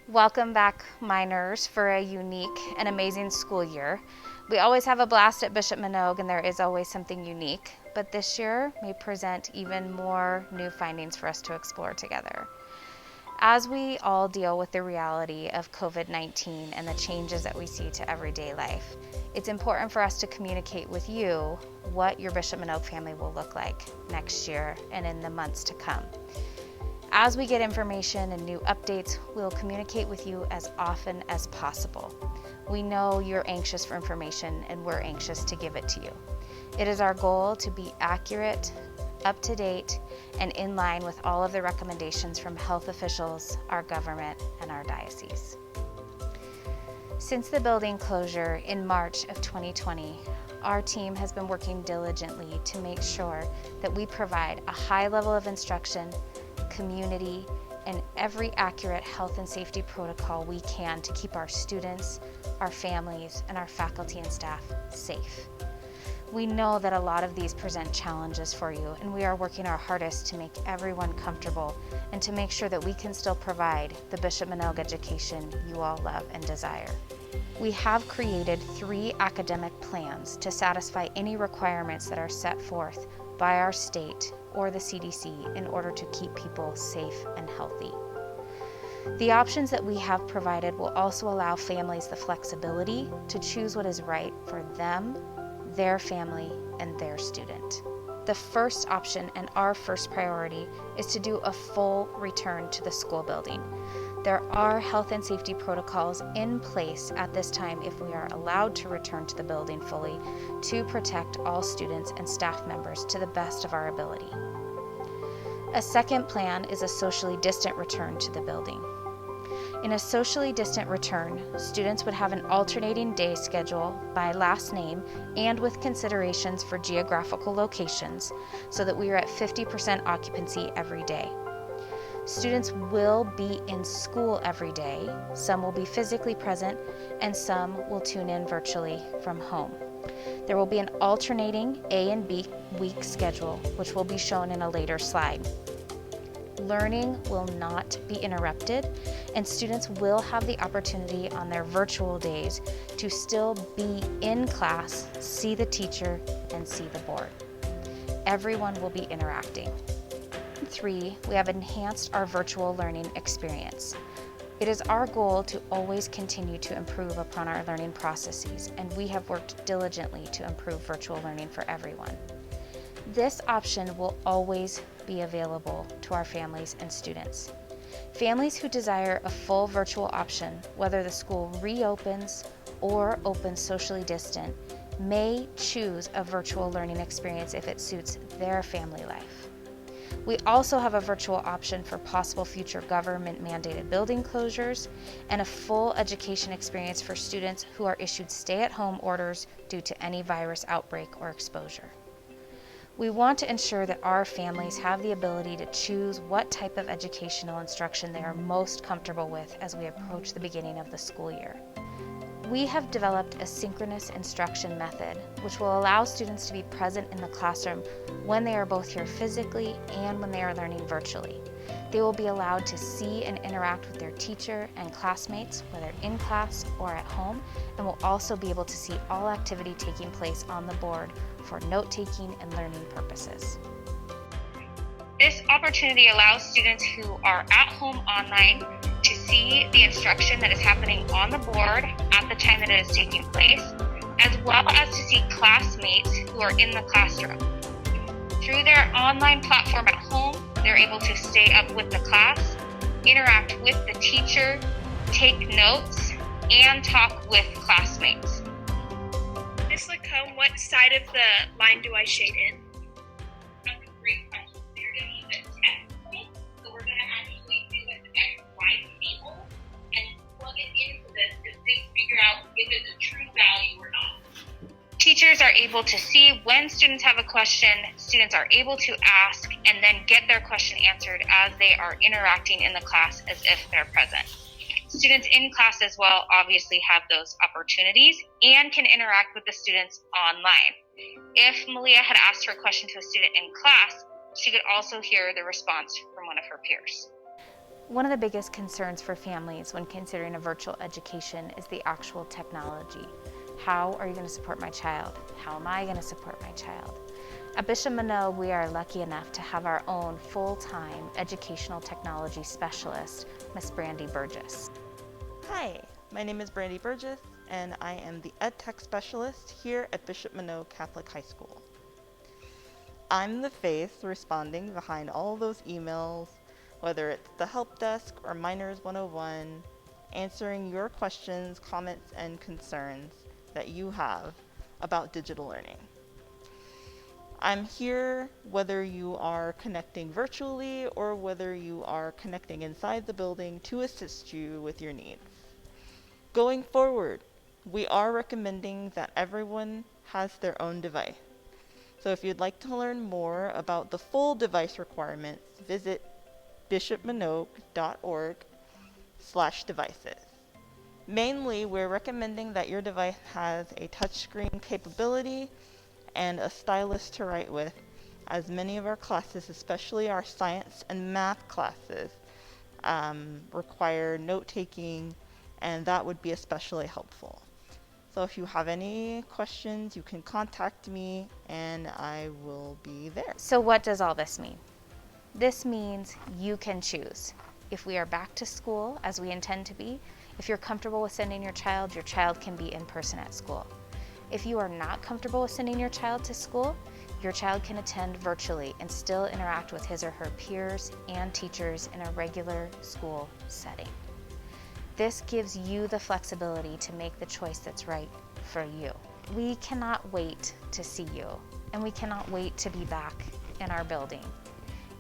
Welcome back, minors, for a unique and amazing school year. We always have a blast at Bishop Manogue, and there is always something unique, but this year may present even more new findings for us to explore together. As we all deal with the reality of COVID-19 and the changes that we see to everyday life, it's important for us to communicate with you what your Bishop Manogue family will look like next year and in the months to come. As we get information and new updates, we'll communicate with you as often as possible. We know you're anxious for information, and we're anxious to give it to you. It is our goal to be accurate, up to date, and in line with all of the recommendations from health officials, our government, and our diocese. Since the building closure in March of 2020, our team has been working diligently to make sure that we provide a high level of instruction, community, and every accurate health and safety protocol we can to keep our students, our families, and our faculty and staff safe. We know that a lot of these present challenges for you, and we are working our hardest to make everyone comfortable and to make sure that we can still provide the Bishop Manogue education you all love and desire. We have created 3 academic plans to satisfy any requirements that are set forth by our state or the CDC in order to keep people safe and healthy. The options that we have provided will also allow families the flexibility to choose what is right for them, their family, and their student. The first option and our first priority is to do a full return to the school building. There are health and safety protocols in place at this time if we are allowed to return to the building fully to protect all students and staff members to the best of our ability. A second plan is a socially distant return to the building. In a socially distant return, students would have an alternating day schedule by last name and with considerations for geographical locations so that we are at 50% occupancy every day. Students will be in school every day. Some will be physically present, and some will tune in virtually from home. There will be an alternating A and B week schedule, which will be shown in a later slide. Learning will not be interrupted, and students will have the opportunity on their virtual days to still be in class, see the teacher, and see the board. Everyone will be interacting. 3, we have enhanced our virtual learning experience. It is our goal to always continue to improve upon our learning processes, and we have worked diligently to improve virtual learning for everyone. This option will always be available to our families and students. Families who desire a full virtual option, whether the school reopens or opens socially distant, may choose a virtual learning experience if it suits their family life. We also have a virtual option for possible future government-mandated building closures and a full education experience for students who are issued stay-at-home orders due to any virus outbreak or exposure. We want to ensure that our families have the ability to choose what type of educational instruction they are most comfortable with as we approach the beginning of the school year. We have developed a synchronous instruction method, which will allow students to be present in the classroom when they are both here physically and when they are learning virtually. They will be allowed to see and interact with their teacher and classmates, whether in class or at home, and will also be able to see all activity taking place on the board for note-taking and learning purposes. This opportunity allows students who are at home online to see the instruction that is happening on the board at the time that it is taking place, as well as to see classmates who are in the classroom. Through their online platform at home, they're able to stay up with the class, interact with the teacher, take notes, and talk with classmates. Miss Lacombe, what side of the line do I shade in? That's a great question. So you're going to use a test point. So we're going to actually do an XY table and plug it into this to figure out if it's a true value or not. Teachers are able to see when students have a question, students are able to ask, and then get their question answered as they are interacting in the class as if they're present. Students in class as well obviously have those opportunities and can interact with the students online. If Malia had asked her question to a student in class, she could also hear the response from one of her peers. One of the biggest concerns for families when considering a virtual education is the actual technology. How are you going to support my child? How am I going to support my child? At Bishop Manogue, we are lucky enough to have our own full-time educational technology specialist, Miss Brandy Burgess. Hi, my name is Brandy Burgess, and I am the EdTech specialist here at Bishop Manogue Catholic High School. I'm the face responding behind all those emails, whether it's the help desk or Minors 101, answering your questions, comments, and concerns that you have about digital learning. I'm here whether you are connecting virtually or whether you are connecting inside the building to assist you with your needs. Going forward, we are recommending that everyone has their own device. So if you'd like to learn more about the full device requirements, visit bishopmanogue.org/devices. Mainly, we're recommending that your device has a touchscreen capability and a stylus to write with, as many of our classes, especially our science and math classes, require note-taking, and that would be especially helpful. So if you have any questions, you can contact me and I will be there. So what does all this mean? This means you can choose. If we are back to school, as we intend to be, if you're comfortable with sending your child can be in person at school. If you are not comfortable with sending your child to school, your child can attend virtually and still interact with his or her peers and teachers in a regular school setting. This gives you the flexibility to make the choice that's right for you. We cannot wait to see you, and we cannot wait to be back in our building.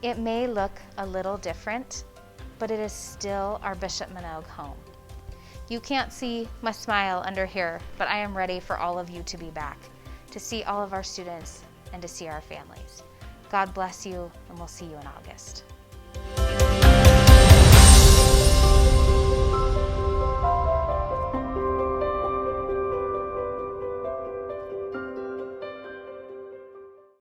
It may look a little different, but it is still our Bishop Manogue home. You can't see my smile under here, but I am ready for all of you to be back, to see all of our students and to see our families. God bless you, and we'll see you in August.